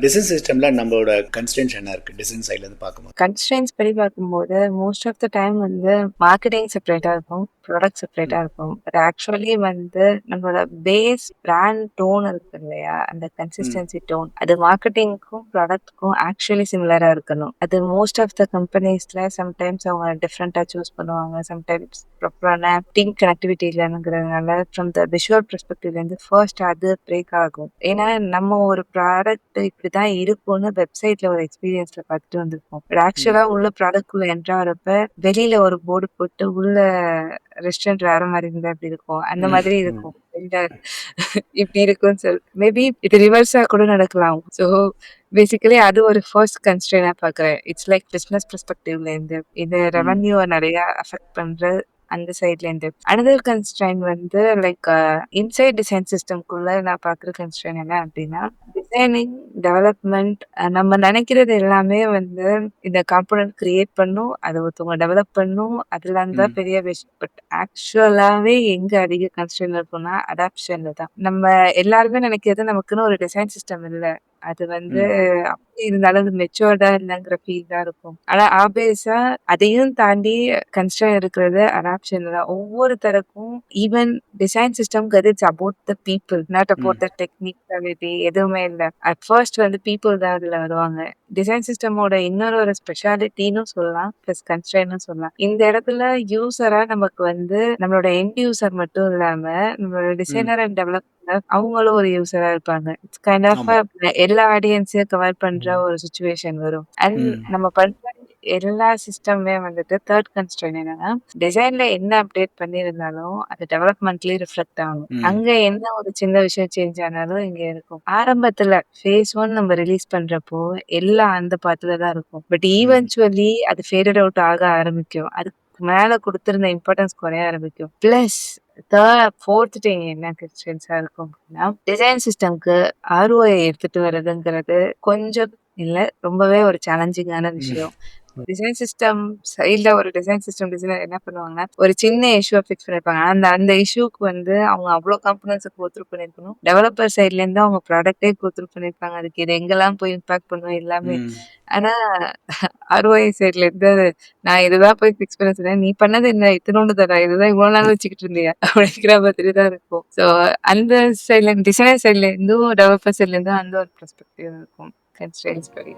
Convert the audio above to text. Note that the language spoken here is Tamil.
டிசைன் சிஸ்டம்ல நம்மளோட கன்ஸ்ட்ரெயின்ஸ் என்ன இருக்கு டிசைன் சைட்ல இருந்து பார்க்கும்போது? கன்ஸ்ட்ரெயின்ஸ் படி பார்க்கும்போது மோஸ்ட் ஆஃப் த டைம் வந்து மார்க்கெட்டிங் செப்பரேட்டா இருக்கும், ப்ராடக்ட் செப்பரேட்டா ம், இருக்கும். பட் ஆக்சுவலி வந்து நம்மளோட பேஸ் பிராண்ட் டோன் இருக்கு இல்லையா? அந்த ம், கன்சிஸ்டன்சி டோன் அது மார்க்கெட்டிங்க்கும் ப்ராடக்ட்க்கும் ஆக்சுவலி சிமிலரா இருக்கணும். அது மோஸ்ட் ஆஃப் த கம்பெனிஸ்ல சம்டைம்ஸ் அவங்க டிஃப்ரெண்டா சூஸ் பண்ணுவாங்க. சம்டைம்ஸ் ப்ராப்பரான டீம் கனெக்டிவிட்டி இல்லைங்கிறதுனால ஃப்ரம் த விஷுவல் பெர்ஸ்பெக்டிவ்ல இருந்து ஃபர்ஸ்ட் அது பிரேக் ஆகும். ஏன்னா நம்ம ஒரு ப்ராடக்ட் இப்படிதான் இருக்கும்னு வெப்சைட்ல ஒரு எக்ஸ்பீரியன்ஸ்ல பார்த்துட்டு வந்திருப்போம். பட் ம், ஆக்சுவலா உள்ள ப்ராடக்ட் குள்ள என்ட்ரு ஆகுறப்ப வெளியில ஒரு போர்டு போட்டு உள்ள ரெஸ்டாரண்ட் வேற மாதிரி இருந்தா எப்படி இருக்கும்? அந்த ம், மாதிரி ம், இருக்கும். வெளியில இப்படி இருக்கும்னு மேபி இது ரிவர்ஸா கூட நடக்கலாம். ஸோ பேசிக்கலி அது ஒரு ஃபர்ஸ்ட் கன்ஸ்ட்ரெயினா பார்க்குறேன். இட்ஸ் லைக் பிசினஸ் பெர்ஸ்பெக்டிவ்ல இருந்து இது ம், ரெவென்யூவ நிறைய அஃபெக்ட் பண்ற அந்த சைட்ல இருந்து. அனதர் கன்ஸ்ட்ரெயின் வந்து லைக் இன்சைட் டிசைன் சிஸ்டம்குள்ள நான் பார்க்குற கன்ஸ்ட்ரெயின் என்ன அப்படின்னா, டிசைனிங், டெவலப்மெண்ட் நம்ம நினைக்கிறது எல்லாமே வந்து இந்த காம்போனன்ட் கிரியேட் பண்ணும். அத ஒருத்தவங்க டெவலப் பண்ணும். அதெல்லாம் தான் ம், பெரிய விஷயம். பட் ஆக்சுவலாவே எங்க அதிக கன்ஸ்ட்ரெயின் இருக்கும்னா, அடாப்ஷன்ல தான். நம்ம எல்லாருமே நினைக்கிறது நமக்குன்னு ஒரு டிசைன் சிஸ்டம் இல்ல. அது வந்து ம், அப்படி இருந்தாலும் அது மெச்சூர்டா இல்லங்கிற ஃபீல் தான் இருக்கும். ஆனா ஆப்வியஸா அதையும் தாண்டி கன்ஸ்ட்ரெயின் இருக்கிறது அடாப்ஷன்ல தான். ஒவ்வொருத்தருக்கும் ஈவன் டிசைன் சிஸ்டம்ங்கிறது it's about the people. Not hmm, about the technicality எதுவுமே இல்ல. அட் ஃபர்ஸ்ட் வந்து பீப்பிள் தான் அதுல வருவாங்க. டிசைன் சிஸ்டமோட இன்னொரு ஒரு ஸ்பெஷாலிட்டின்னு சொல்லலாம். பிளஸ் கன்ஸ்ட்ரெயின்னு சொல்லலாம். இந்த இடத்துல யூசரா நமக்கு வந்து நம்மளோட எண்ட் யூசர் மட்டும் இல்லாம, நம்மளோட ம். டிசைனர் அண்ட் டெவலப்பர் அவங்களும் ஒரு யூசரா இருப்பாங்க. இட்ஸ் கைண்ட் ஆஃப் ஆமா. எல்லா ஆடியன்ஸையும் கவர் பண்ற ஒரு சிச்சுவேஷன் வரும். அண்ட் ம், நம்ம பண்ற எல்லா சிஸ்டமுமே வந்துட்டு தேர்ட் கன்ஸ்ட்ரெயின் என்னன்னா, டிசைன்ல என்ன அப்டேட் பண்ணியிருந்தாலும் அது டெவலப்மெண்ட்லயும் ரிஃப்ளெக்ட் ஆகணும். ம், அங்க என்ன ஒரு சின்ன விஷயம் சேஞ்ச் ஆனாலும் இங்க இருக்கும். ஆரம்பத்துல ஃபேஸ் 1 நம்ம ரிலீஸ் பண்றப்போ எல்லாம் அந்த பாத்துல தான் இருக்கும். பட் ம், ஈவென்ச்சுவலி அது ஃபேடட் அவுட் ஆக ஆரம்பிக்கும். அதுக்கு மேல குடுத்திருந்த இம்பார்ட்டன்ஸ் குறைய ஆரம்பிக்கும். பிளஸ் ஃபோர்த் திங் என்ன கன்ஸ்ட்ரெயின்ஸா இருக்கும் அப்படின்னா, டிசைன் சிஸ்டம்க்கு ஆர்ஓஐ எடுத்துட்டு வர்றதுங்கிறது கொஞ்சம் இல்ல, ரொம்பவே ஒரு சேலஞ்சிங்கான ம், விஷயம். டிசைன் சிஸ்டம் சைட்ல ஒரு டிசைன் சிஸ்டம் டிசைனர் என்ன பண்ணுவாங்கன்னா, ஒரு சின்ன இஷ்யூவ ஃபிக்ஸ் பண்ணியிருப்பாங்க. அந்த அந்த இஷ்யூக்கு வந்து அவங்க அவ்ளோ காம்போனன்ட்ஸ கோ த்ரூ பண்ணியிருக்கணும். டெவலப்பர் சைட்ல இருந்து அவங்க ப்ராடக்ட்டே கோ த்ரூ பண்ணியிருப்பாங்க. அதுக்கு இது எங்கெல்லாம் போய் இம்பாக்ட் பண்ணும் எல்லாமே. ம். ஆனா ஆர்ஓஐ சைட்ல இருந்து நான் இதுதான் போய் ஃபிக்ஸ் பண்ண சொன்னேன். நீ பண்ணது என்ன இத்துணூண்டு தானா? இதுதான் இவ்வளோ நாள் வச்சுக்கிட்டு இருந்தியா? அப்படிங்கிற மாதிரி தான் இருக்கும். ஸோ அந்த சைட்ல டிசைனர் சைட்ல இருந்தும், டெவலப்பர் சைட்ல இருந்தும் அந்த ஒரு பெர்ஸ்பெக்டிவ் இருக்கும். கன்ஸ்ட்ரெயின்ஸ் படி.